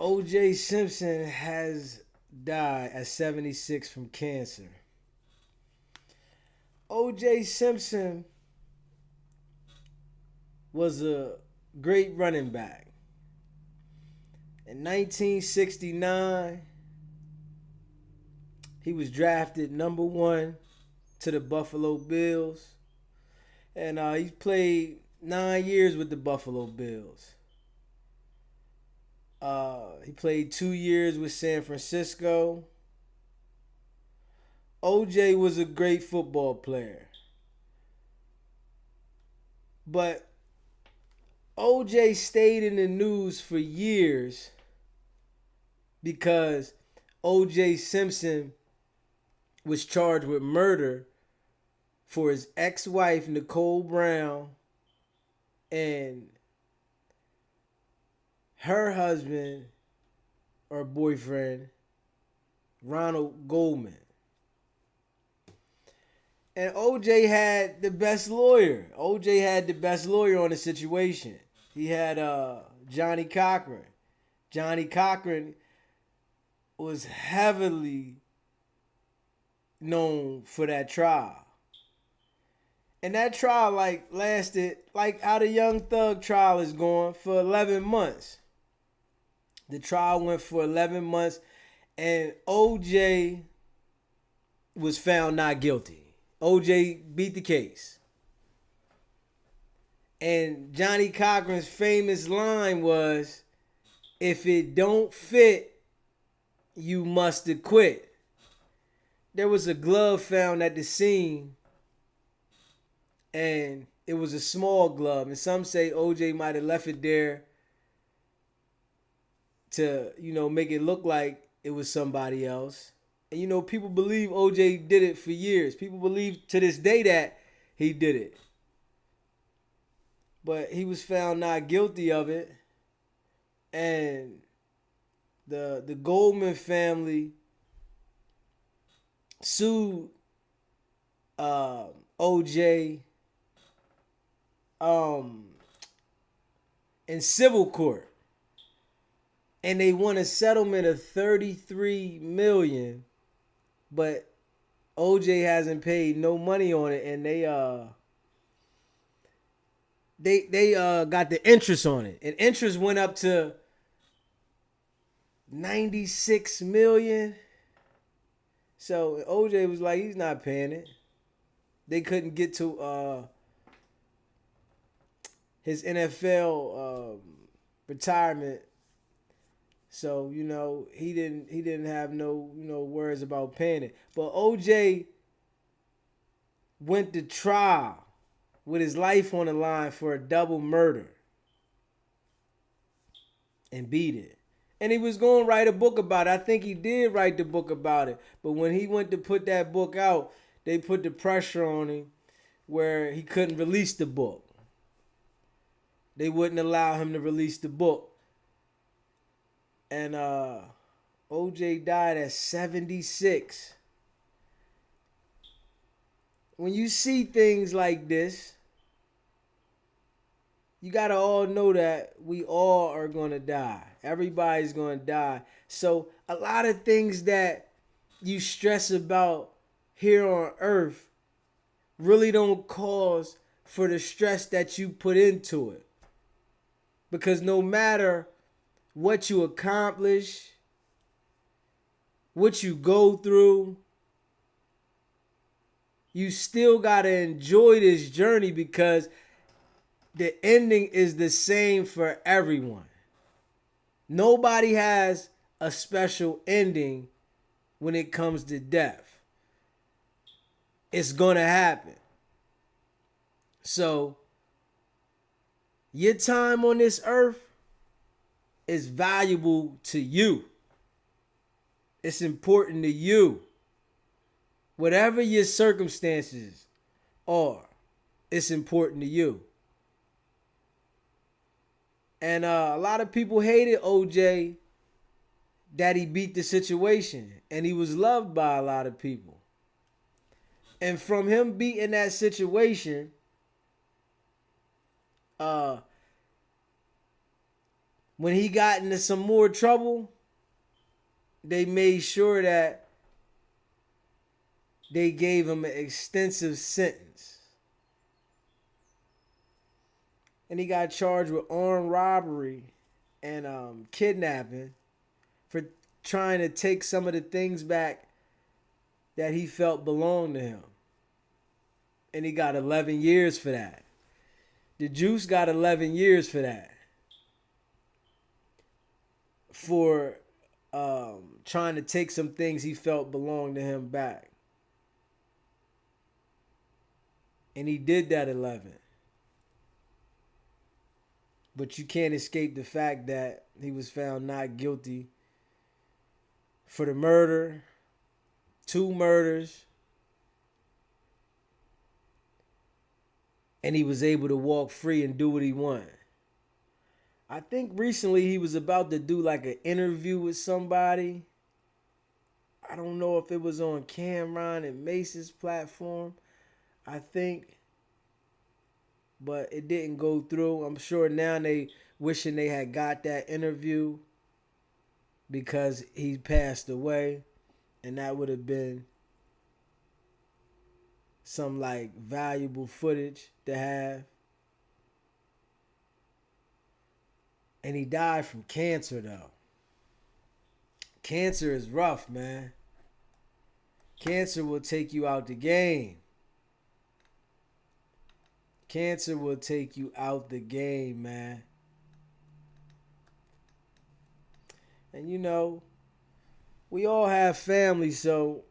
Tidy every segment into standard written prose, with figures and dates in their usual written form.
O.J. Simpson has died at 76 from cancer. O.J. Simpson was a great running back. In 1969, he was drafted number one to the Buffalo Bills. And he played 9 years with the Buffalo Bills. He played 2 years with San Francisco. OJ was a great football player. But OJ stayed in the news for years because OJ Simpson was charged with murder for his ex-wife, Nicole Brown, and her husband or boyfriend, Ronald Goldman. And OJ had the best lawyer. OJ had the best lawyer on the situation. He had Johnny Cochran. Johnny Cochran was heavily known for that trial. And that trial lasted how the Young Thug trial is going for 11 months. The trial went for 11 months and OJ was found not guilty. OJ beat the case. And Johnny Cochran's famous line was, "If it don't fit, you must acquit." There was a glove found at the scene, and it was a small glove. And some say OJ might have left it there to, make it look like it was somebody else. And, people believe OJ did it for years. People believe to this day that he did it. But he was found not guilty of it. And the Goldman family sued OJ in civil court. And they won a settlement of $33 million. But OJ hasn't paid no money on it, and they got the interest on it, and interest went up to $96 million. So OJ was like, he's not paying it. They couldn't get to his NFL retirement. So, he didn't have no, worries about paying it. But OJ went to trial with his life on the line for a double murder and beat it. And he was going to write a book about it. I think he did write the book about it. But when he went to put that book out, they put the pressure on him where he couldn't release the book. They wouldn't allow him to release the book. And OJ died at 76. When you see things like this, you got to all know that we all are going to die. Everybody's going to die. So a lot of things that you stress about here on earth really don't cause for the stress that you put into it. Because no matter what you accomplish, what you go through, you still got to enjoy this journey because the ending is the same for everyone. Nobody has a special ending when it comes to death. It's going to happen. So, your time on this earth is valuable to you. It's important to you. Whatever your circumstances are, it's important to you. And a lot of people hated OJ that he beat the situation. And he was loved by a lot of people. And from him beating that situation, when he got into some more trouble, they made sure that they gave him an extensive sentence. And he got charged with armed robbery and kidnapping for trying to take some of the things back that he felt belonged to him. And he got 11 years for that. The Juice got 11 years for that. For trying to take some things he felt belonged to him back. And he did that 11. But you can't escape the fact that he was found not guilty for the murder, 2 murders, and he was able to walk free and do what he wanted. I think recently he was about to do like an interview with somebody. I don't know if it was on Cameron and Mace's platform, I think. But it didn't go through. I'm sure now they wishing they had got that interview because he passed away. And that would have been some like valuable footage to have. And he died from cancer though. Cancer is rough, man. Cancer will take you out the game. Cancer will take you out the game, man. And you know, we all have family, so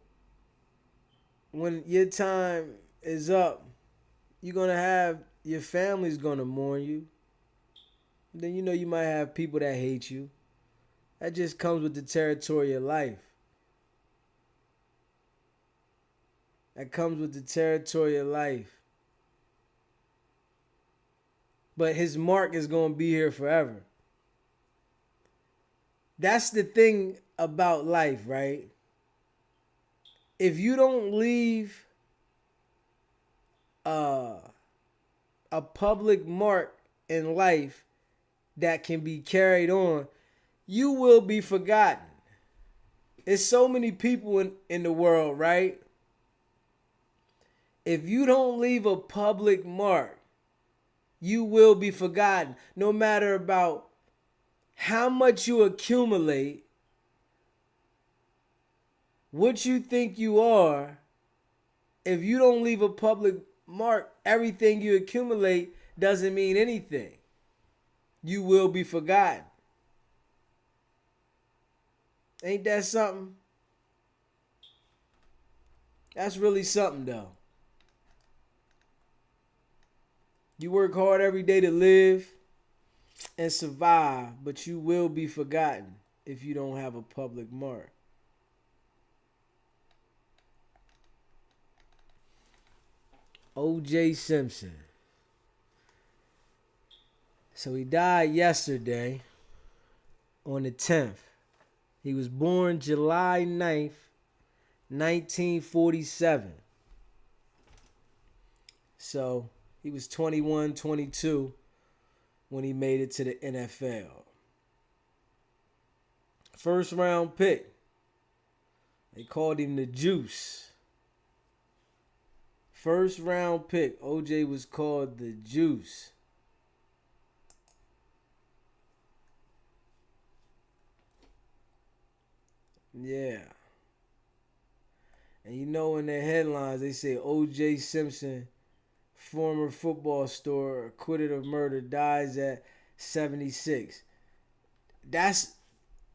when your time is up, you're going to have, your family's going to mourn you. Then you know you might have people that hate you. That just comes with the territory of life. That comes with the territory of life. But his mark is going to be here forever. That's the thing about life, right? If you don't leave a public mark in life that can be carried on, you will be forgotten. There's so many people in the world, right? If you don't leave a public mark, you will be forgotten. No matter about how much you accumulate, what you think you are, if you don't leave a public mark, everything you accumulate doesn't mean anything. You will be forgotten. Ain't that something? That's really something though. You work hard every day to live and survive, but you will be forgotten if you don't have a public mark. O.J. Simpson. So he died yesterday on the 10th. He was born July 9th, 1947. So he was 21, 22 when he made it to the NFL. First round pick. They called him the Juice. First round pick. OJ was called the Juice. Yeah. And you know in their headlines they say O.J. Simpson, former football star, acquitted of murder, dies at 76. That's,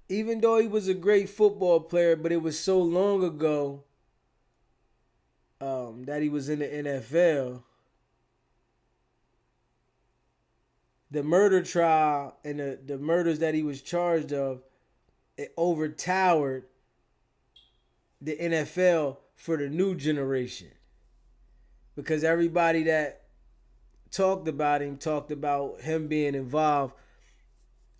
even though he was a great football player, but it was so long ago that he was in the NFL. The murder trial and the murders that he was charged of, it overtowered the NFL for the new generation. Because everybody that talked about him being involved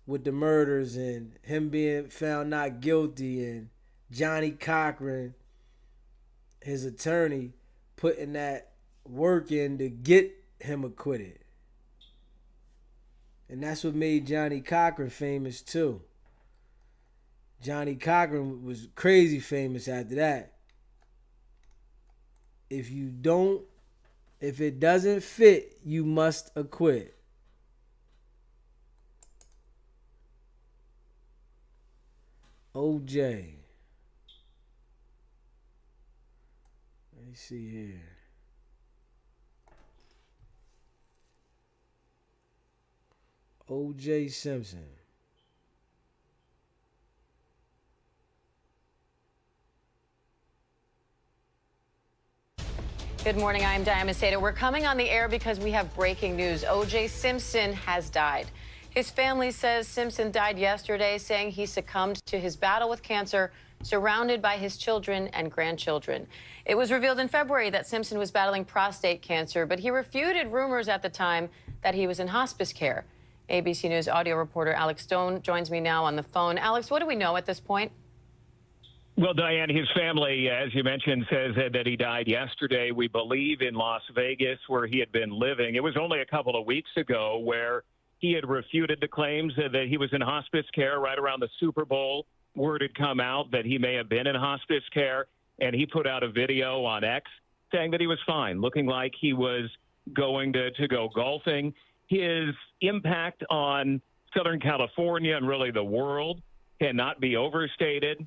with the murders and him being found not guilty, and Johnny Cochran, his attorney, putting that work in to get him acquitted. And that's what made Johnny Cochran famous too. Johnny Cochran was crazy famous after that. If you don't, if it doesn't fit, you must acquit. OJ. Let me see here. O.J. Simpson. Good morning, I'm Diana Macedo. We're coming on the air because we have breaking news. O.J. Simpson has died. His family says Simpson died yesterday, saying he succumbed to his battle with cancer, surrounded by his children and grandchildren. It was revealed in February that Simpson was battling prostate cancer, but he refuted rumors at the time that he was in hospice care. ABC News audio reporter Alex Stone joins me now on the phone. Alex, what do we know at this point? Well, Diane, his family, as you mentioned, says that he died yesterday, we believe, in Las Vegas, where he had been living. It was only a couple of weeks ago where he had refuted the claims that he was in hospice care right around the Super Bowl. Word had come out that he may have been in hospice care, and he put out a video on X saying that he was fine, looking like he was going to go golfing. His impact on Southern California and really the world cannot be overstated.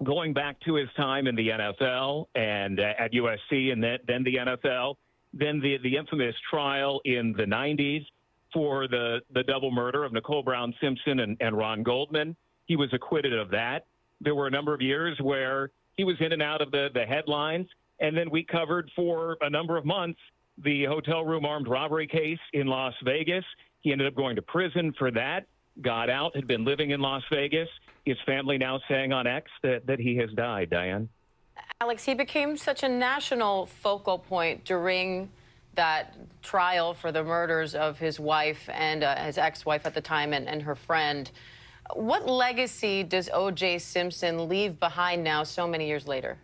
Going back to his time in the NFL and at USC and then the NFL, then the infamous trial in the 90s for the double murder of Nicole Brown Simpson and Ron Goldman. He was acquitted of that. There were a number of years where he was in and out of the headlines, and then we covered for a number of months the hotel room armed robbery case in Las Vegas. He ended up going to prison for that, got out, had been living in Las Vegas. His family now saying on X that he has died, Diane. Alex, he became such a national focal point during that trial for the murders of his wife and his ex-wife at the time and her friend. What legacy does O.J. Simpson leave behind now so many years later?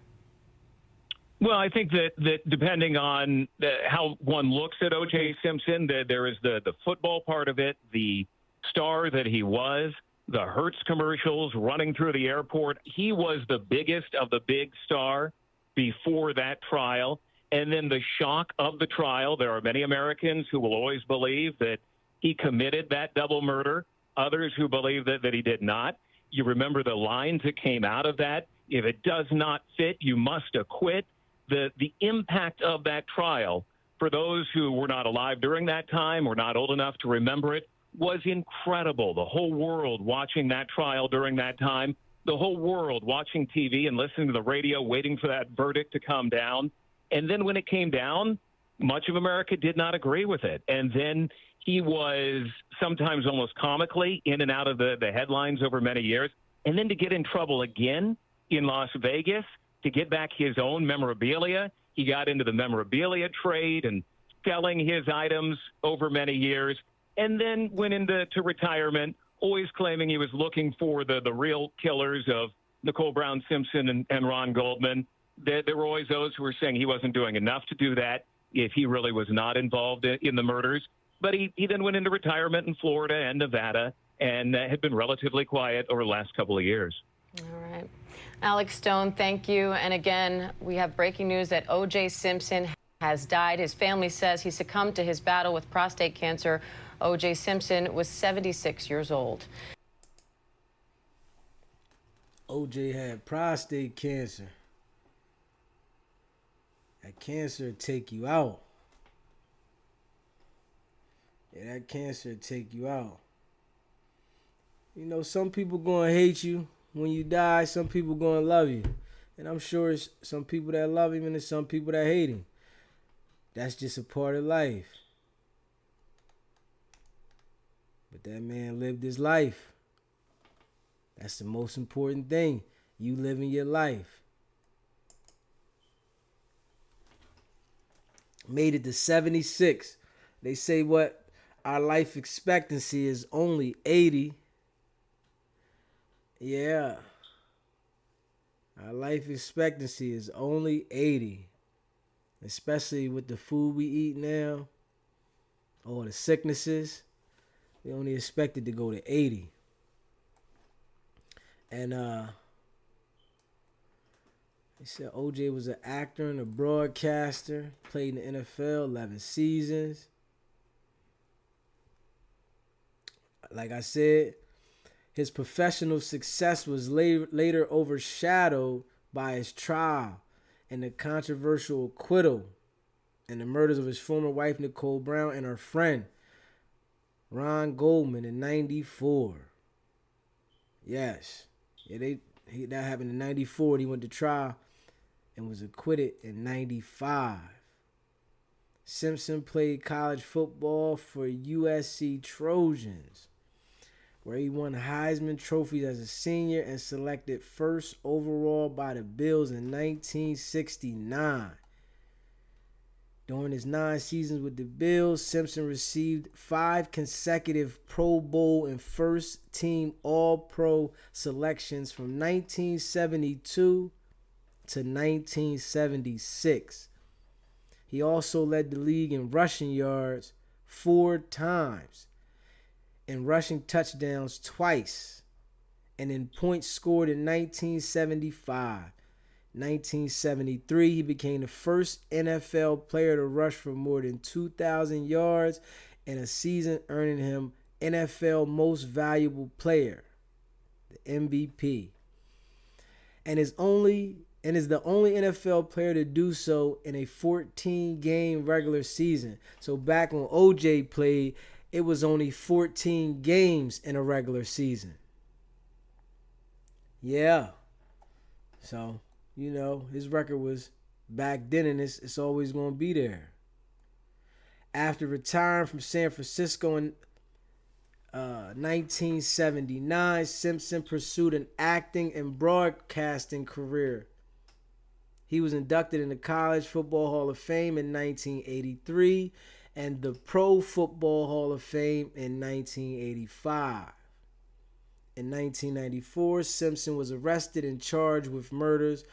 Well, I think that depending on how one looks at O.J. Simpson, there is the football part of it, the star that he was, the Hertz commercials running through the airport. He was the biggest of the big star before that trial. And then the shock of the trial. There are many Americans who will always believe that he committed that double murder, others who believe that he did not. You remember the lines that came out of that. If it does not fit, you must acquit. The impact of that trial, for those who were not alive during that time or not old enough to remember it, was incredible. The whole world watching that trial during that time, the whole world watching TV and listening to the radio, waiting for that verdict to come down. And then when it came down, much of America did not agree with it. And then he was sometimes almost comically in and out of the headlines over many years. And then to get in trouble again in Las Vegas, to get back his own memorabilia, he got into the memorabilia trade and selling his items over many years. And then went into retirement, always claiming he was looking for the real killers of Nicole Brown Simpson and Ron Goldman. There were always those who were saying he wasn't doing enough to do that if he really was not involved in the murders. But he then went into retirement in Florida and Nevada and had been relatively quiet over the last couple of years. All right. Alex Stone, thank you. And again, we have breaking news that O.J. Simpson has died. His family says he succumbed to his battle with prostate cancer. O.J. Simpson was 76 years old. O.J. had prostate cancer. That cancer will take you out. Yeah, that cancer will take you out. You know, some people gonna hate you when you die. Some people gonna love you. And I'm sure it's some people that love him and there's some people that hate him. That's just a part of life. But that man lived his life. That's the most important thing. You living your life. Made it to 76. They say what? Our life expectancy is only 80. Yeah. Our life expectancy is only 80. Especially with the food we eat now. All the sicknesses. We only expected to go to 80. And they said OJ was an actor and a broadcaster. Played in the NFL 11 seasons. Like I said, his professional success was later overshadowed by his trial and the controversial acquittal and the murders of his former wife Nicole Brown and her friend Ron Goldman in '94. Yes, that happened in '94. And he went to trial and was acquitted in '95. Simpson played college football for USC Trojans, where he won Heisman trophies as a senior and selected first overall by the Bills in 1969. During his 9 seasons with the Bills, Simpson received 5 consecutive Pro Bowl and first-team All-Pro selections from 1972 to 1976. He also led the league in rushing yards 4 times, in rushing touchdowns twice, and in points scored in 1975. 1973, he became the first NFL player to rush for more than 2,000 yards in a season, earning him NFL Most Valuable Player, the MVP, and is the only NFL player to do so in a 14-game regular season. So back when OJ played, it was only 14 games in a regular season. Yeah. So, his record was back then, and it's always going to be there. After retiring from San Francisco in 1979, Simpson pursued an acting and broadcasting career. He was inducted in the College Football Hall of Fame in 1983 and the Pro Football Hall of Fame in 1985. In 1994, Simpson was arrested and charged with murders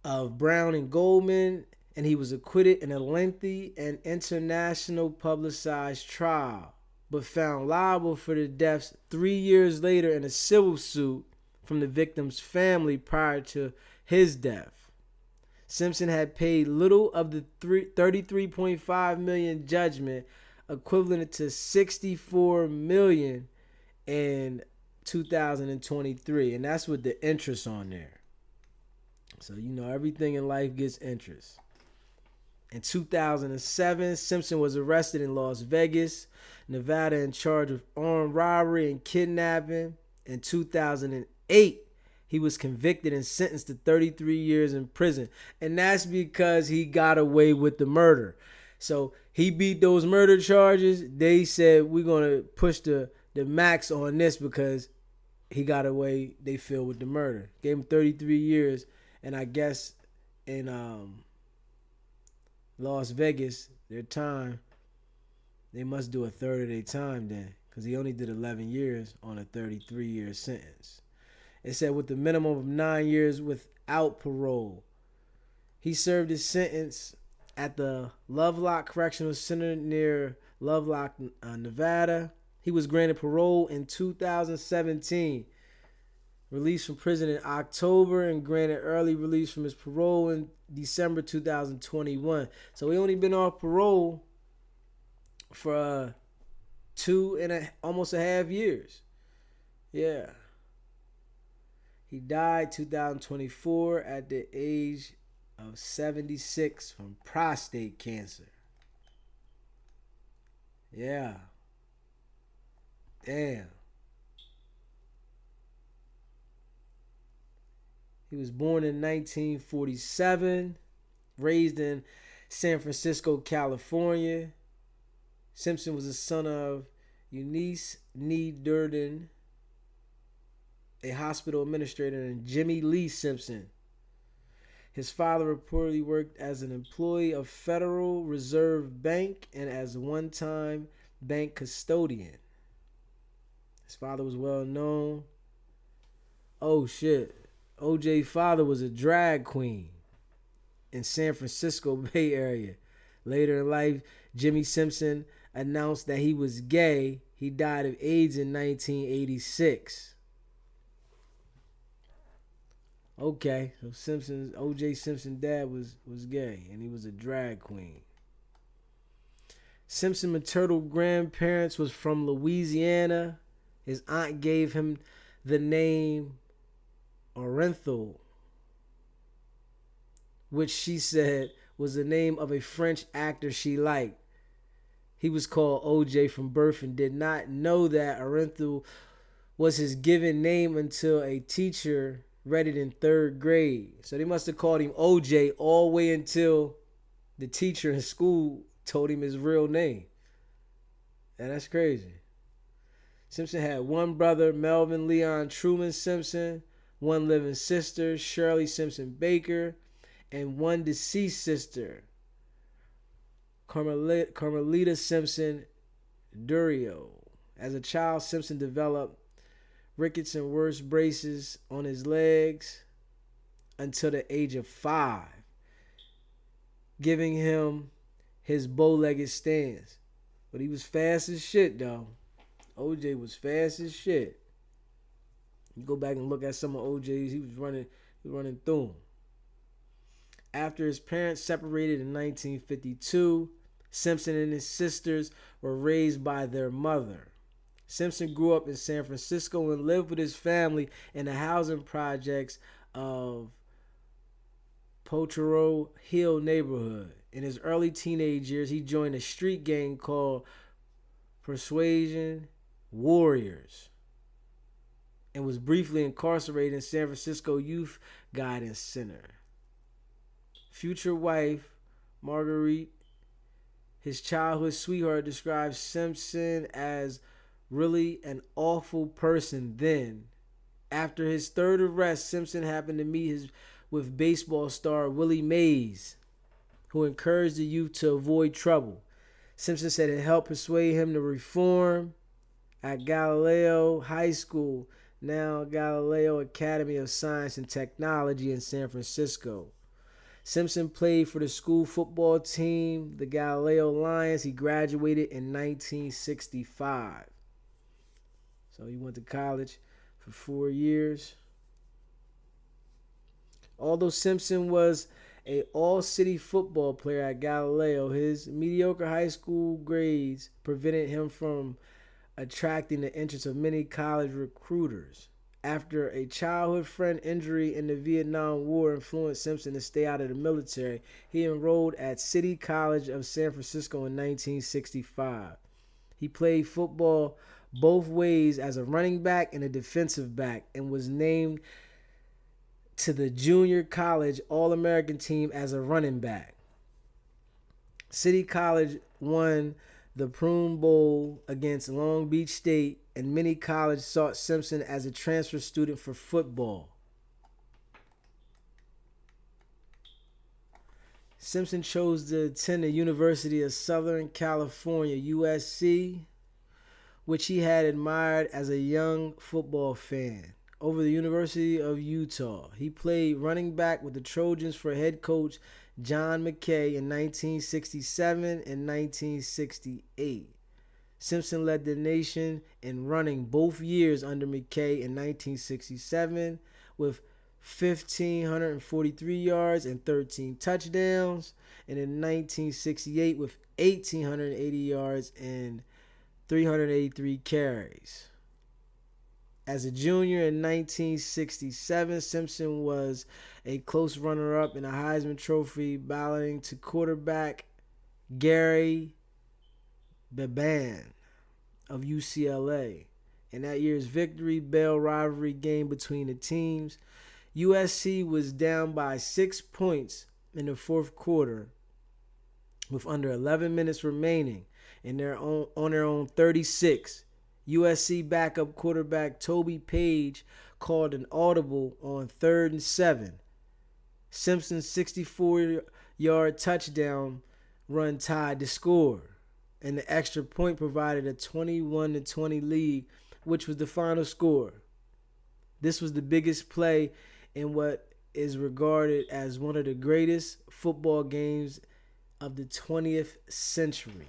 of Brown and Goldman, and he was acquitted in a lengthy and international publicized trial, but found liable for the deaths 3 years later in a civil suit from the victim's family prior to his death. Simpson had paid little of the $33.5 million judgment, equivalent to $64 million in 2023, and that's with the interest on there. So everything in life gets interest. In 2007, Simpson was arrested in Las Vegas, Nevada, in charge of armed robbery and kidnapping. In 2008, he was convicted and sentenced to 33 years in prison. And that's because he got away with the murder. So he beat those murder charges. They said, we're going to push the max on this because he got away, they feel, with the murder. Gave him 33 years. And I guess in Las Vegas, their time, they must do a third of their time then, because he only did 11 years on a 33-year sentence. It said with a minimum of 9 years without parole. He served his sentence at the Lovelock Correctional Center near Lovelock, Nevada. He was granted parole in 2017. Released from prison in October and granted early release from his parole in December 2021. So he only been off parole for 2.5 years. Yeah. He died 2024 at the age of 76 from prostate cancer. Yeah. Damn. He was born in 1947, raised in San Francisco, California. Simpson was the son of Eunice Nee Durden, a hospital administrator, and Jimmy Lee Simpson. His father reportedly worked as an employee of Federal Reserve Bank and as a one-time bank custodian. His father was well known. Oh shit. OJ's father was a drag queen in San Francisco Bay Area. Later in life, Jimmy Simpson announced that he was gay. He died of AIDS in 1986. Okay, so O.J. Simpson's dad was gay, and he was a drag queen. Simpson's maternal grandparents was from Louisiana. His aunt gave him the name Orenthal, which she said was the name of a French actor she liked. He was called O.J. from birth and did not know that Orenthal was his given name until a teacher read it in 3rd grade. So they must have called him O.J. all the way until the teacher in school told him his real name. And that's crazy. Simpson had one brother, Melvin Leon Truman Simpson, one living sister, Shirley Simpson Baker, and one deceased sister, Carmelita Simpson Durio. As a child, Simpson developed rickets and worse braces on his legs until the age of 5, giving him his bow-legged stance. But he was fast as shit, though. OJ was fast as shit. You go back and look at some of OJ's, he was running through them. After his parents separated in 1952, Simpson and his sisters were raised by their mother. Simpson grew up in San Francisco and lived with his family in the housing projects of Potrero Hill neighborhood. In his early teenage years, he joined a street gang called Persuasion Warriors and was briefly incarcerated in San Francisco Youth Guidance Center. Future wife, Marguerite, his childhood sweetheart, describes Simpson as really an awful person then. After his 3rd arrest, Simpson happened to meet with baseball star Willie Mays, who encouraged the youth to avoid trouble. Simpson said it helped persuade him to reform at Galileo High School, now Galileo Academy of Science and Technology in San Francisco. Simpson played for the school football team, the Galileo Lions. He graduated in 1965. So he went to college for 4 years. Although Simpson was an all-city football player at Galileo, his mediocre high school grades prevented him from attracting the interest of many college recruiters. After a childhood friend injury in the Vietnam War influenced Simpson to stay out of the military, he enrolled at City College of San Francisco in 1965. He played football both ways as a running back and a defensive back and was named to the junior college All-American team as a running back. City College won the Prune Bowl against Long Beach State, and many colleges sought Simpson as a transfer student for football. Simpson chose to attend the University of Southern California, USC, which he had admired as a young football fan, over the University of Utah. He played running back with the Trojans for head coach John McKay in 1967 and 1968. Simpson led the nation in running both years under McKay in 1967 with 1,543 yards and 13 touchdowns, and in 1968 with 1,880 yards and 383 carries. As a junior in 1967, Simpson was a close runner-up in a Heisman Trophy, battling to quarterback Gary Beban of UCLA. In that year's Victory Bell rivalry game between the teams, USC was down by 6 points in the 4th quarter with under 11 minutes remaining on their own 36. USC backup quarterback Toby Page called an audible on 3rd and 7. Simpson's 64-yard touchdown run tied the score, and the extra point provided a 21-20 lead, which was the final score. This was the biggest play in what is regarded as one of the greatest football games of the 20th century.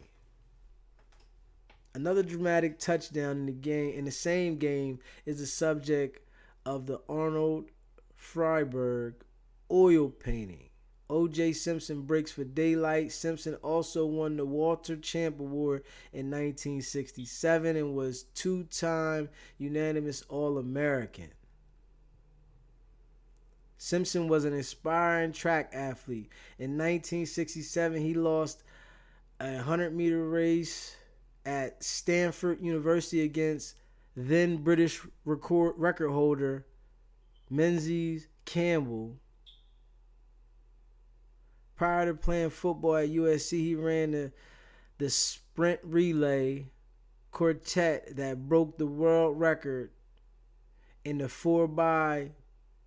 Another dramatic touchdown in the same game is the subject of the Arnold Freiberg oil painting. O.J. Simpson breaks for daylight. Simpson also won the Walter Champ Award in 1967 and was two-time unanimous All-American. Simpson was an aspiring track athlete. In 1967, he lost a 100-meter race at Stanford University against then British record holder Menzies Campbell. Prior to playing football at USC, he ran the sprint relay quartet that broke the world record in the 4x1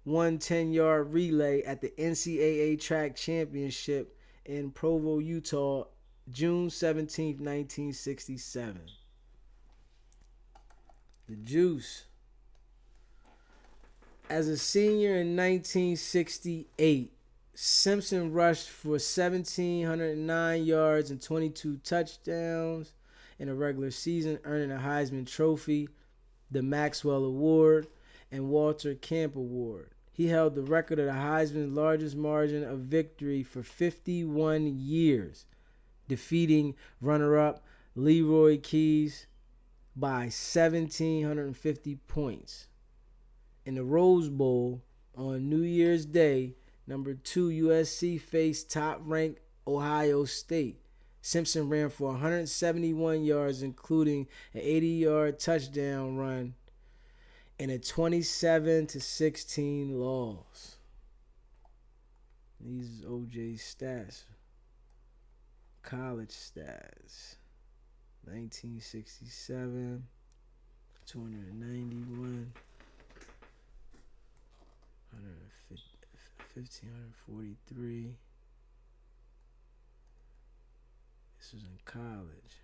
10-yard relay at the NCAA Track Championship in Provo, Utah, June 17, 1967. The Juice. As a senior in 1968, Simpson rushed for 1,709 yards and 22 touchdowns in a regular season, earning a Heisman Trophy, the Maxwell Award, and Walter Camp Award. He held the record of the Heisman's largest margin of victory for 51 years, defeating runner-up Leroy Keys by 1,750 points. In the Rose Bowl on New Year's Day, number 2 USC faced top-ranked Ohio State. Simpson ran for 171 yards, including an 80-yard touchdown run and a 27-16 loss. These is OJ's stats. College stats. 1967, 291, 1,543. This was in college.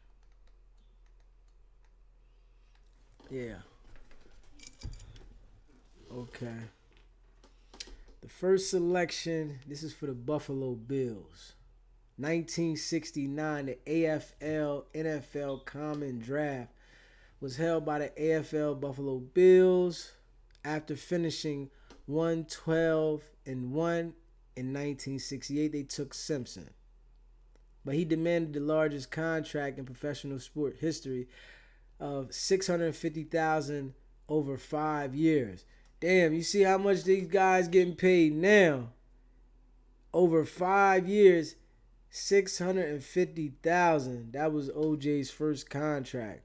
Yeah. Okay. The first selection, this is for the Buffalo Bills. 1969, the AFL NFL Common Draft was held by the AFL Buffalo Bills after finishing 112-1 in 1968. They took Simpson, but he demanded the largest contract in professional sport history of $650,000 over 5 years. Damn, you see how much these guys getting paid now? Over 5 years, $650,000. That was OJ's first contract.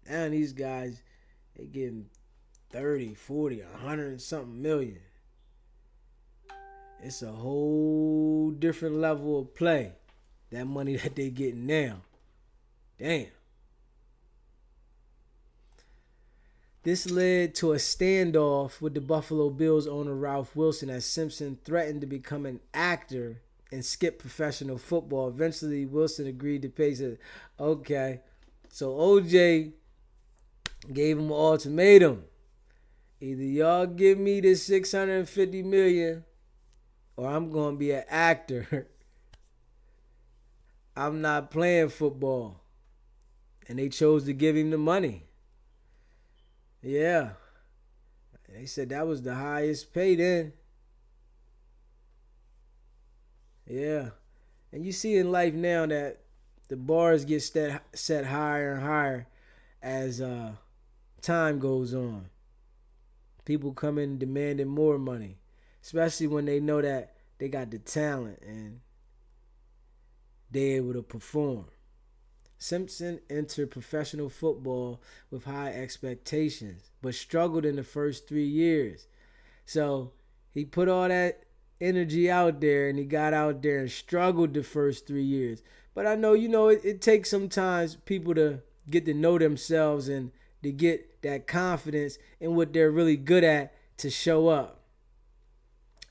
And these guys, they getting 30, 40, 100 and something million. It's a whole different level of play. That money that they getting now. Damn. This led to a standoff with the Buffalo Bills owner Ralph Wilson as Simpson threatened to become an actor and skip professional football. Eventually, Wilson agreed to pay. Said, okay. So OJ gave him an ultimatum. Either y'all give me this $650 million or I'm going to be an actor. I'm not playing football. And they chose to give him the money. Yeah. They said that was the highest pay then. Yeah. And you see in life now that the bars get set higher and higher as time goes on. People come in demanding more money, especially when they know that they got the talent and they're able to perform. Simpson entered professional football with high expectations, but struggled in the first 3 years. So he put all that energy out there and he got out there and struggled the first 3 years. But I know, it takes sometimes people to get to know themselves and to get that confidence in what they're really good at to show up.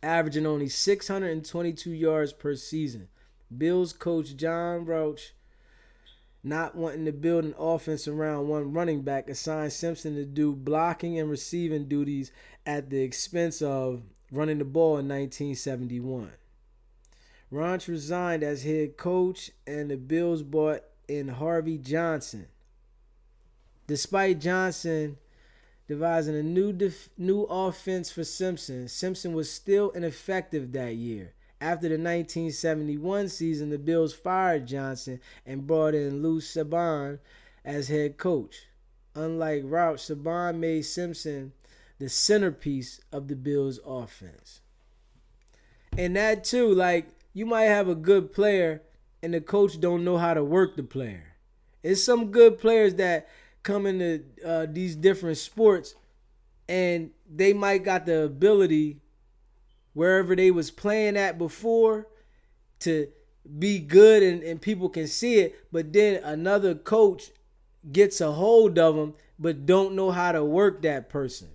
Averaging only 622 yards per season. Bills coach John Roach, not wanting to build an offense around one running back, assigned Simpson to do blocking and receiving duties at the expense of running the ball in 1971. Roach resigned as head coach and the Bills brought in Harvey Johnson. Despite Johnson devising a new offense for Simpson, Simpson was still ineffective that year. After the 1971 season, the Bills fired Johnson and brought in Lou Saban as head coach. Unlike Rauch, Saban made Simpson the centerpiece of the Bills' offense. And that too, like, you might have a good player and the coach don't know how to work the player. It's some good players that come into these different sports and they might got the ability wherever they was playing at before to be good and people can see it, but then another coach gets a hold of them but don't know how to work that person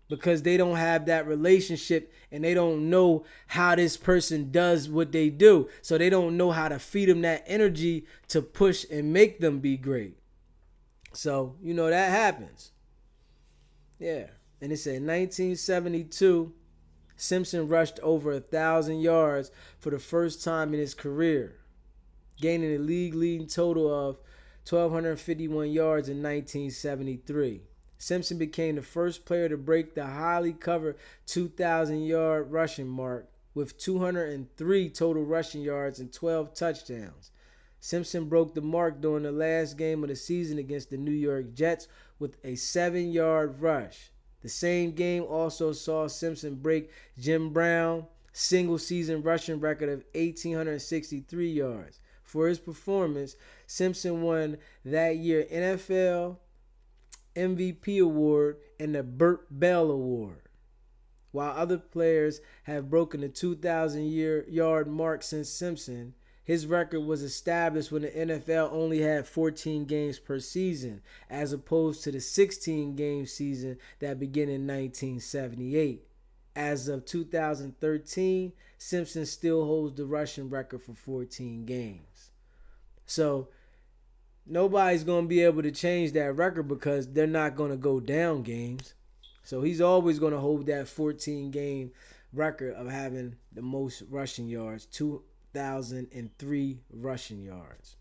because they don't have that relationship and they don't know how this person does what they do. So they don't know how to feed them that energy to push and make them be great. So, that happens. Yeah. And it said 1972, Simpson rushed over 1,000 yards for the first time in his career, gaining a league-leading total of 1,251 yards in 1973. Simpson became the first player to break the highly covered 2,000-yard rushing mark with 203 total rushing yards and 12 touchdowns. Simpson broke the mark during the last game of the season against the New York Jets with a 7-yard rush. The same game also saw Simpson break Jim Brown's single-season rushing record of 1,863 yards. For his performance, Simpson won that year NFL MVP award and the Burt Bell Award. While other players have broken the 2,000-yard mark since Simpson, his record was established when the NFL only had 14 games per season, as opposed to the 16-game season that began in 1978. As of 2013, Simpson still holds the rushing record for 14 games. So nobody's going to be able to change that record because they're not going to go down games. So he's always going to hold that 14-game record of having the most rushing yards, 2,003 rushing yards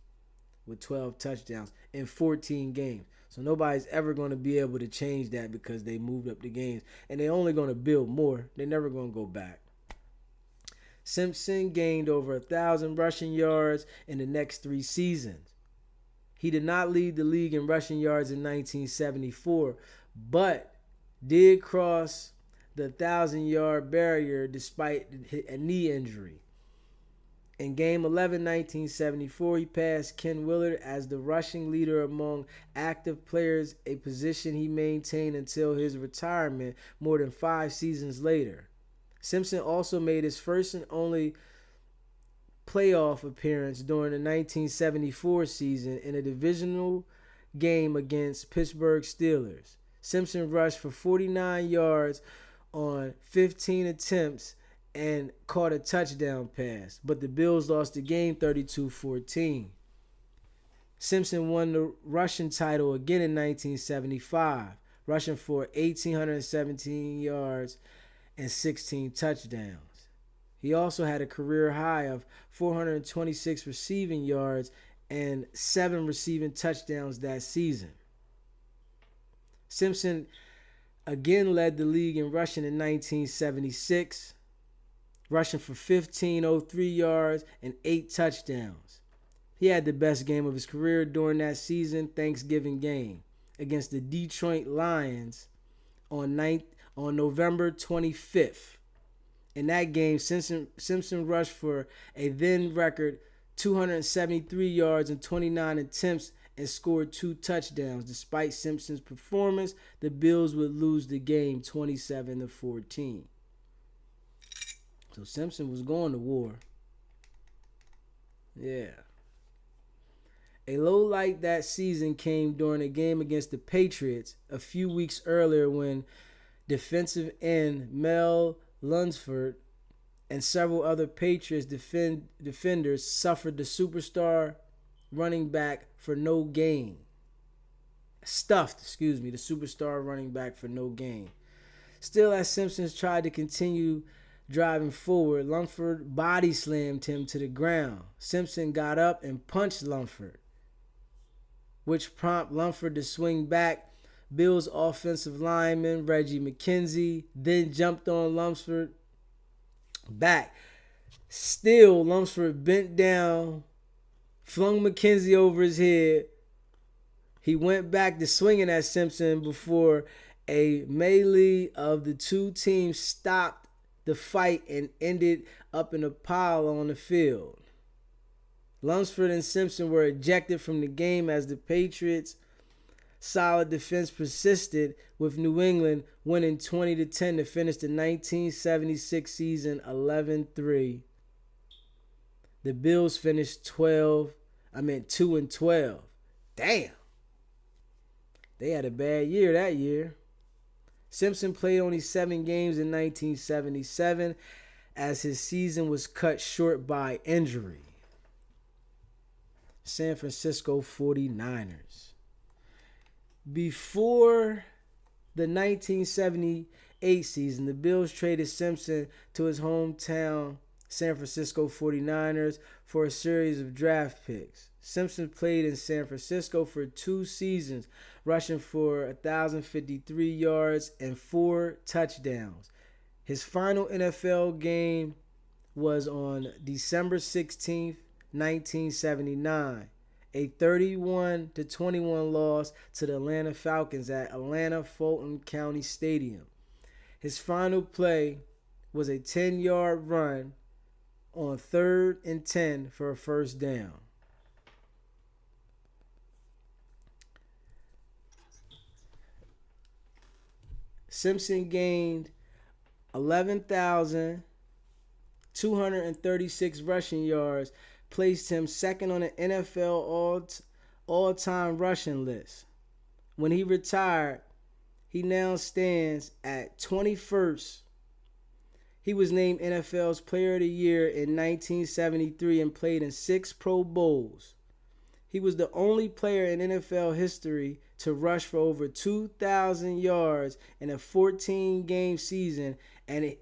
with 12 touchdowns in 14 games. So nobody's ever going to be able to change that because they moved up the games. And they're only going to build more. They're never going to go back. Simpson gained over 1,000 rushing yards in the next 3 seasons. He did not lead the league in rushing yards in 1974, but did cross the 1,000-yard barrier despite a knee injury. In Game 11, 1974, he passed Ken Willard as the rushing leader among active players, a position he maintained until his retirement more than 5 seasons later. Simpson also made his first and only playoff appearance during the 1974 season in a divisional game against Pittsburgh Steelers. Simpson rushed for 49 yards on 15 attempts and caught a touchdown pass, but the Bills lost the game 32-14. Simpson won the rushing title again in 1975, rushing for 1,817 yards and 16 touchdowns. He also had a career high of 426 receiving yards and 7 receiving touchdowns that season. Simpson again led the league in rushing in 1976, rushing for 1,503 yards and 8 touchdowns. He had the best game of his career during that season, Thanksgiving game, against the Detroit Lions on November 25th. In that game, Simpson rushed for a then record 273 yards and 29 attempts and scored 2 touchdowns. Despite Simpson's performance, the Bills would lose the game 27-14. So Simpson was going to war. Yeah. A low light that season came during a game against the Patriots a few weeks earlier when defensive end Mel Lunsford and several other Patriots defenders suffered the superstar running back for no gain. The superstar running back for no gain. Still, as Simpson tried to continue driving forward, Lunsford body slammed him to the ground. Simpson got up and punched Lunsford, which prompted Lunsford to swing back. Bills offensive lineman Reggie McKenzie then jumped on Lunsford back. Still, Lunsford bent down, flung McKenzie over his head. He went back to swinging at Simpson before a melee of the two teams stopped the fight and ended up in a pile on the field. Lunsford and Simpson were ejected from the game as the Patriots' solid defense persisted, with New England winning 20-10 to finish the 1976 season 11-3. The Bills finished 2-12. Damn. They had a bad year that year. Simpson played only 7 games in 1977 as his season was cut short by injury. San Francisco 49ers. Before the 1978 season, the Bills traded Simpson to his hometown San Francisco 49ers for a series of draft picks. Simpson played in San Francisco for 2 seasons, rushing for 1,053 yards and 4 touchdowns. His final NFL game was on December 16th, 1979, a 31-21 loss to the Atlanta Falcons at Atlanta Fulton County Stadium. His final play was a 10-yard run on 3rd and 10 for a first down. Simpson gained 11,236 rushing yards, placed him second on the NFL all-time rushing list. When he retired, he now stands at 21st. He was named NFL's Player of the Year in 1973 and played in 6 Pro Bowls. He was the only player in NFL history to rush for over 2,000 yards in a 14-game season, and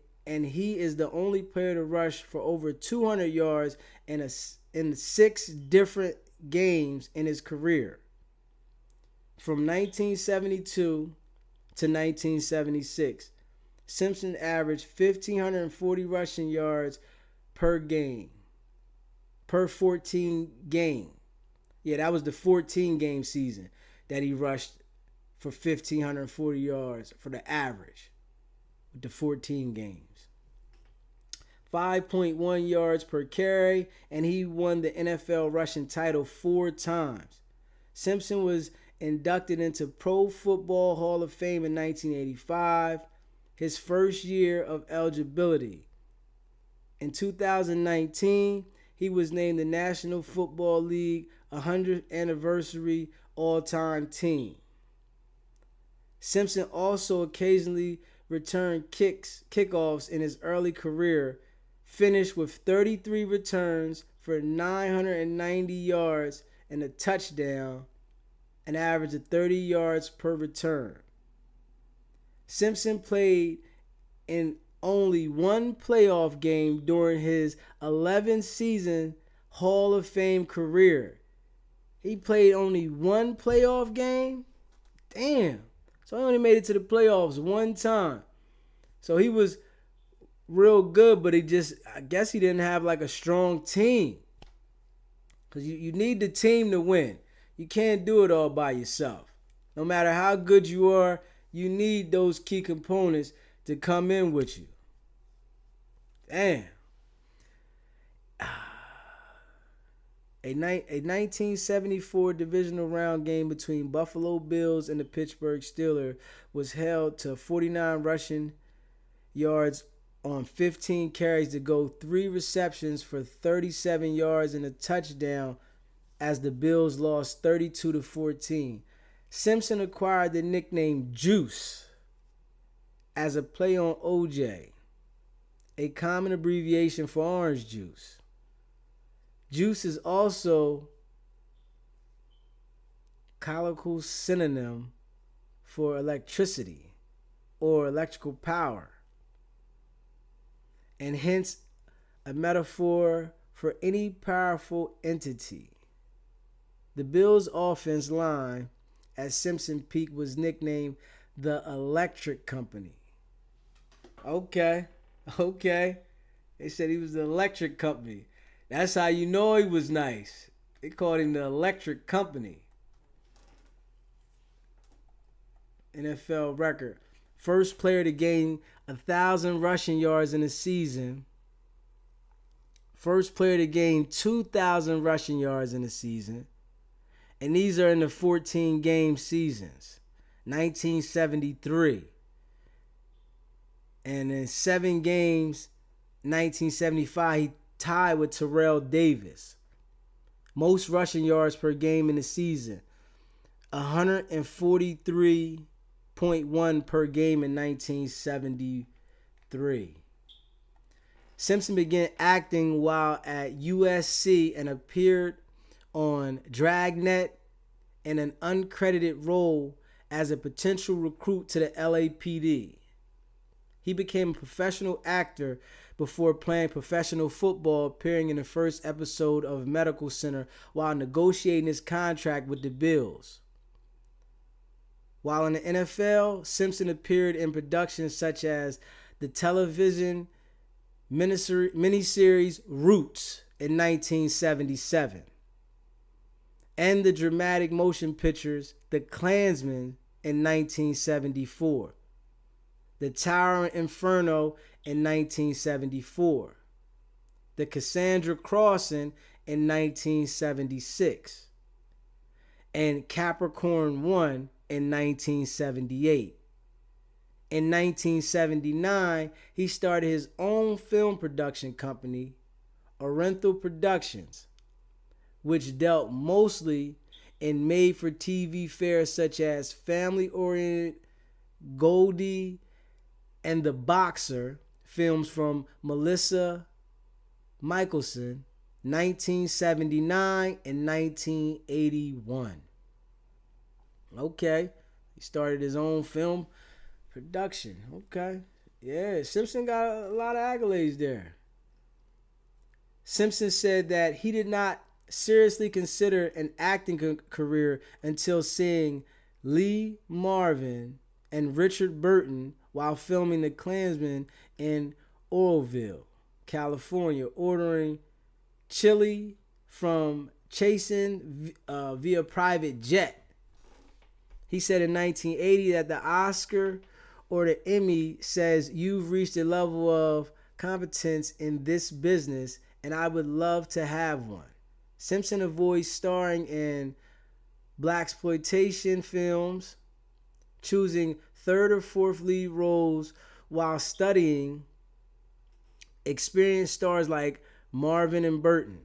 he is the only player to rush for over 200 yards in 6 different games in his career, from 1972 to 1976. Simpson averaged 1,540 rushing yards per 14 game. Yeah, that was the 14-game season that he rushed for 1,540 yards for the average with the 14 games. 5.1 yards per carry, and he won the NFL rushing title 4 times. Simpson was inducted into Pro Football Hall of Fame in 1985, his first year of eligibility. In 2019, he was named the National Football League 100th Anniversary All-Time Team. Simpson also occasionally returned kickoffs in his early career, finished with 33 returns for 990 yards and a touchdown, an average of 30 yards per return. Simpson played in only 1 playoff game during his 11-season Hall of Fame career. He played only 1 playoff game? Damn. So he only made it to the playoffs 1 time. So he was real good, but I guess he didn't have like a strong team. Because you need the team to win. You can't do it all by yourself. No matter how good you are, you need those key components to come in with you. Damn. A 1974 divisional round game between Buffalo Bills and the Pittsburgh Steelers was held to 49 rushing yards on 15 carries to go, 3 receptions for 37 yards and a touchdown as the Bills lost 32-14. Simpson acquired the nickname Juice as a play on OJ, a common abbreviation for orange juice. Juice is also colloquial synonym for electricity or electrical power, and hence a metaphor for any powerful entity. The Bills' offense line at Simpson Peak was nicknamed the Electric Company. Okay. They said he was the Electric Company. That's how you know he was nice. They called him the Electric Company. NFL record. First player to gain 1,000 rushing yards in a season. First player to gain 2,000 rushing yards in a season. And these are in the 14-game seasons. 1973. And in 7 games, 1975, he tied with Terrell Davis. Most rushing yards per game in the season. 143.1 per game in 1973. Simpson began acting while at USC and appeared on Dragnet in an uncredited role as a potential recruit to the LAPD. He became a professional actor before playing professional football, appearing in the first episode of Medical Center while negotiating his contract with the Bills. While in the NFL, Simpson appeared in productions such as the television miniseries Roots in 1977 and the dramatic motion pictures The Klansman in 1974, The Towering Inferno in 1974, The Cassandra Crossing in 1976, and Capricorn 1 in 1978. In 1979, he started his own film production company, Orenthal Productions, which dealt mostly in made-for-TV fare such as family-oriented Goldie and The Boxer, films from Melissa Michelson, 1979 and 1981. Okay, he started his own film production. Okay, yeah, Simpson got a lot of accolades there. Simpson said that he did not seriously consider an acting career until seeing Lee Marvin and Richard Burton while filming The Klansman in Oroville, California, ordering chili from Chasen via private jet. He said in 1980 that the Oscar or the Emmy says you've reached a level of competence in this business and I would love to have one. Simpson avoids starring in blaxploitation films, choosing third or fourth lead roles while studying experienced stars like Marvin and Burton.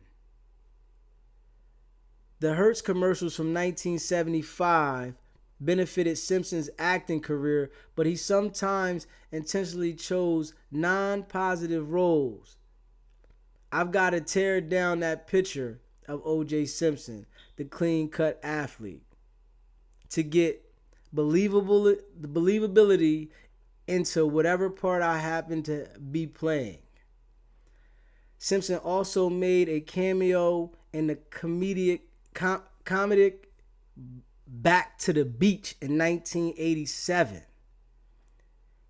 The Hertz commercials from 1975 benefited Simpson's acting career, but he sometimes intentionally chose non-positive roles. I've got to tear down that picture of O.J. Simpson, the clean-cut athlete, to get believability into whatever part I happen to be playing. Simpson also made a cameo in the comedic Back to the Beach in 1987.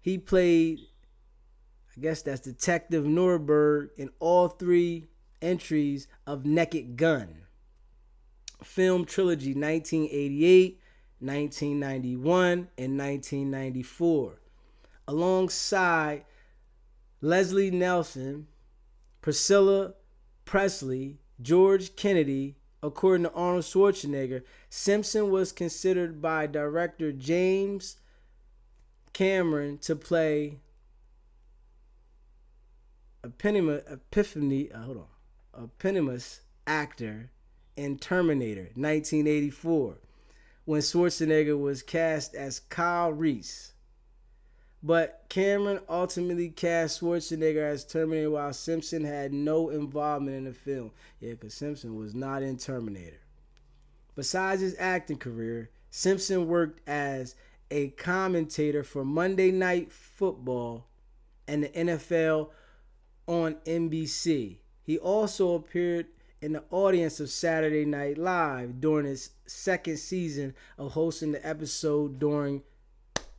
He played, I guess that's Detective Norberg, in all 3 entries of Naked Gun. Film trilogy 1988, 1991, and 1994. Alongside Leslie Nelson, Priscilla Presley, George Kennedy. According to Arnold Schwarzenegger, Simpson was considered by director James Cameron to play eponymous actor in Terminator 1984 when Schwarzenegger was cast as Kyle Reese. But Cameron ultimately cast Schwarzenegger as Terminator while Simpson had no involvement in the film. Yeah, because Simpson was not in Terminator. Besides his acting career, Simpson worked as a commentator for Monday Night Football and the NFL on NBC. He also appeared in the audience of Saturday Night Live during its second season of hosting the episode during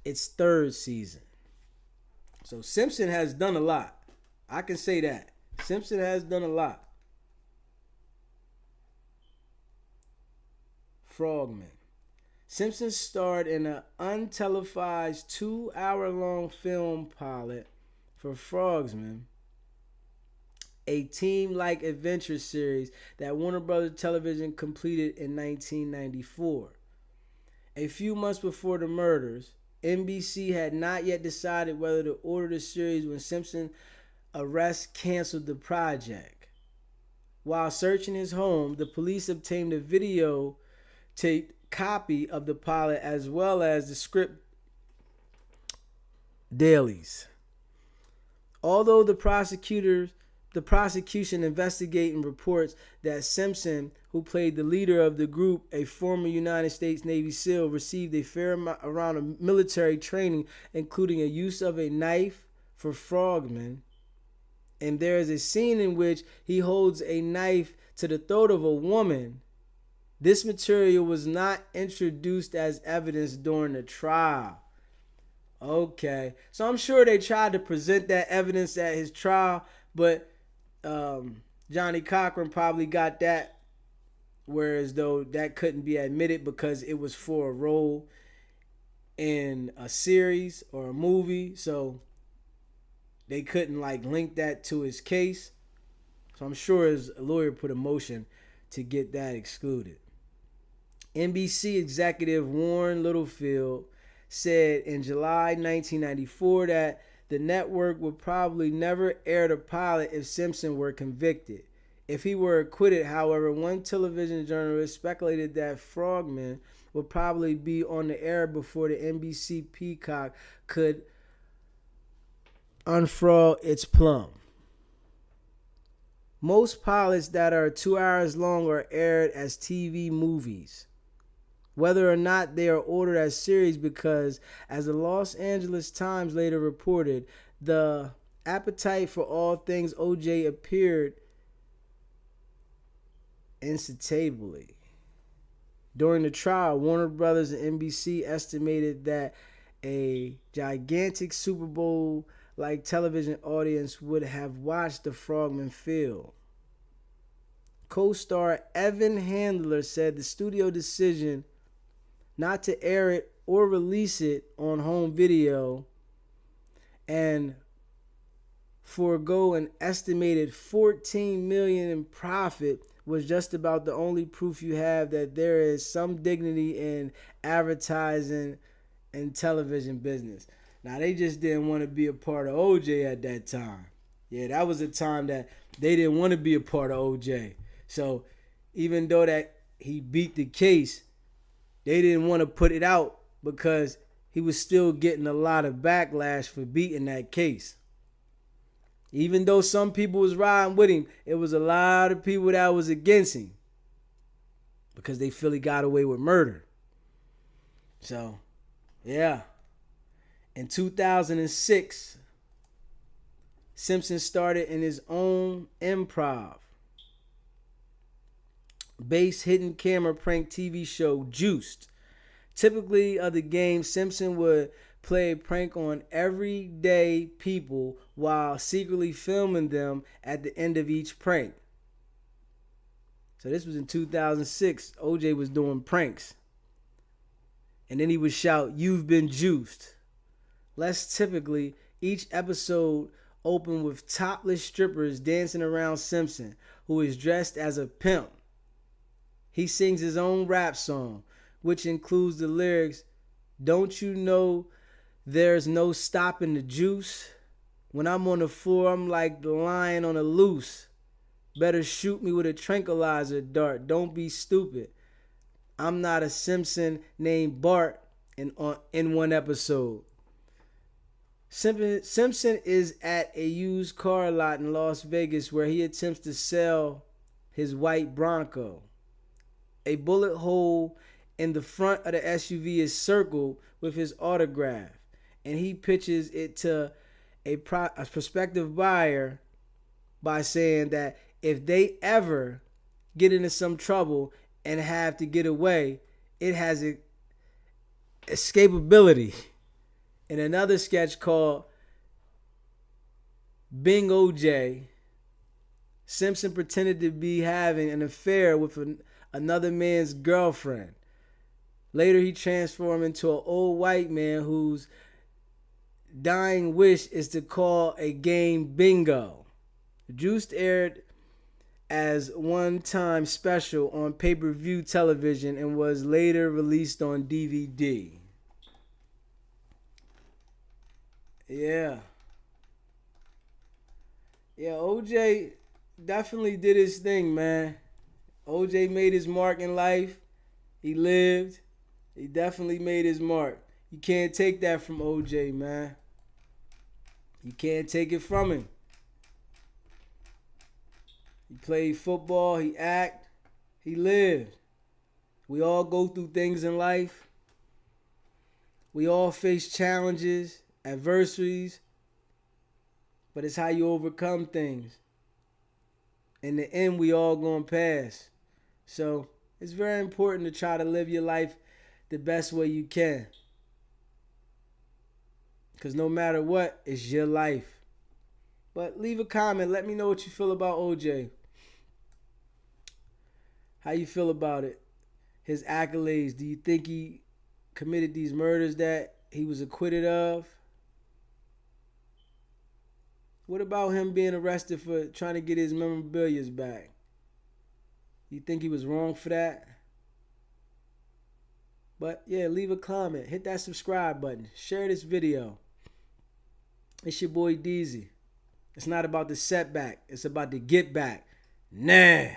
its third season. So Simpson has done a lot. I can say that. Simpson has done a lot. Frogman. Simpson starred in an untelevised 2-hour-long film pilot for Frogman, a team-like adventure series that Warner Brothers Television completed in 1994. A few months before the murders, NBC had not yet decided whether to order the series when Simpson's arrest canceled the project. While searching his home, the police obtained a videotaped copy of the pilot as well as the script dailies. Although the prosecution investigating reports that Simpson, who played the leader of the group, a former United States Navy SEAL, received a fair amount of military training, including a use of a knife for Frogman, and there is a scene in which he holds a knife to the throat of a woman. This material was not introduced as evidence during the trial. Okay, so I'm sure they tried to present that evidence at his trial, but Johnny Cochran probably got that, whereas though that couldn't be admitted because it was for a role in a series or a movie, so they couldn't link that to his case. So I'm sure his lawyer put a motion to get that excluded. NBC executive Warren Littlefield said in July 1994 that the network would probably never air the pilot if Simpson were convicted. If he were acquitted, however, one television journalist speculated that Frogman would probably be on the air before the NBC Peacock could unfurl its plum. Most pilots that are 2 hours long are aired as TV movies, whether or not they are ordered as series, because, as the Los Angeles Times later reported, the appetite for all things OJ appeared insatiably. During the trial, Warner Brothers and NBC estimated that a gigantic Super Bowl-like television audience would have watched the Frogman film. Co-star Evan Handler said the studio decision not to air it or release it on home video and forego an estimated $14 million in profit was just about the only proof you have that there is some dignity in advertising and television business. Now, they just didn't want to be a part of OJ at that time. Yeah, that was a time that they didn't want to be a part of OJ. So even though that he beat the case, they didn't want to put it out because he was still getting a lot of backlash for beating that case. Even though some people was riding with him, it was a lot of people that was against him because they feel he got away with murder. So, yeah. In 2006, Simpson started in his own improv based hidden camera prank TV show Juiced. Typically of the game, Simpson would play a prank on everyday people while secretly filming them at the end of each prank. So this was in 2006. OJ was doing pranks. And then he would shout, "You've been juiced." Less typically, each episode opened with topless strippers dancing around Simpson, who is dressed as a pimp. He sings his own rap song, which includes the lyrics, "Don't you know there's no stopping the juice? When I'm on the floor, I'm like the lion on the loose. Better shoot me with a tranquilizer dart. Don't be stupid. I'm not a Simpson named Bart," in one episode. Simpson is at a used car lot in Las Vegas where he attempts to sell his white Bronco. A bullet hole in the front of the SUV is circled with his autograph, and he pitches it to a prospective buyer by saying that if they ever get into some trouble and have to get away, it has escapability. In another sketch called Bing OJ, Simpson pretended to be having an affair with another man's girlfriend. Later, he transformed into an old white man whose dying wish is to call a game bingo. Juiced aired as one-time special on pay-per-view television and was later released on DVD. Yeah, OJ definitely did his thing, man. OJ made his mark in life. He lived. He definitely made his mark. You can't take that from OJ, man. You can't take it from him. He played football, he acted, he lived. We all go through things in life. We all face challenges, adversities, but it's how you overcome things. In the end, we all gonna pass. So it's very important to try to live your life the best way you can. Because no matter what, it's your life. But leave a comment. Let me know what you feel about OJ. How you feel about it? His accolades. Do you think he committed these murders that he was acquitted of? What about him being arrested for trying to get his memorabilia back? You think he was wrong for that? But yeah, leave a comment. Hit that subscribe button. Share this video. It's your boy Deezy. It's not about the setback. It's about the get back. Nah.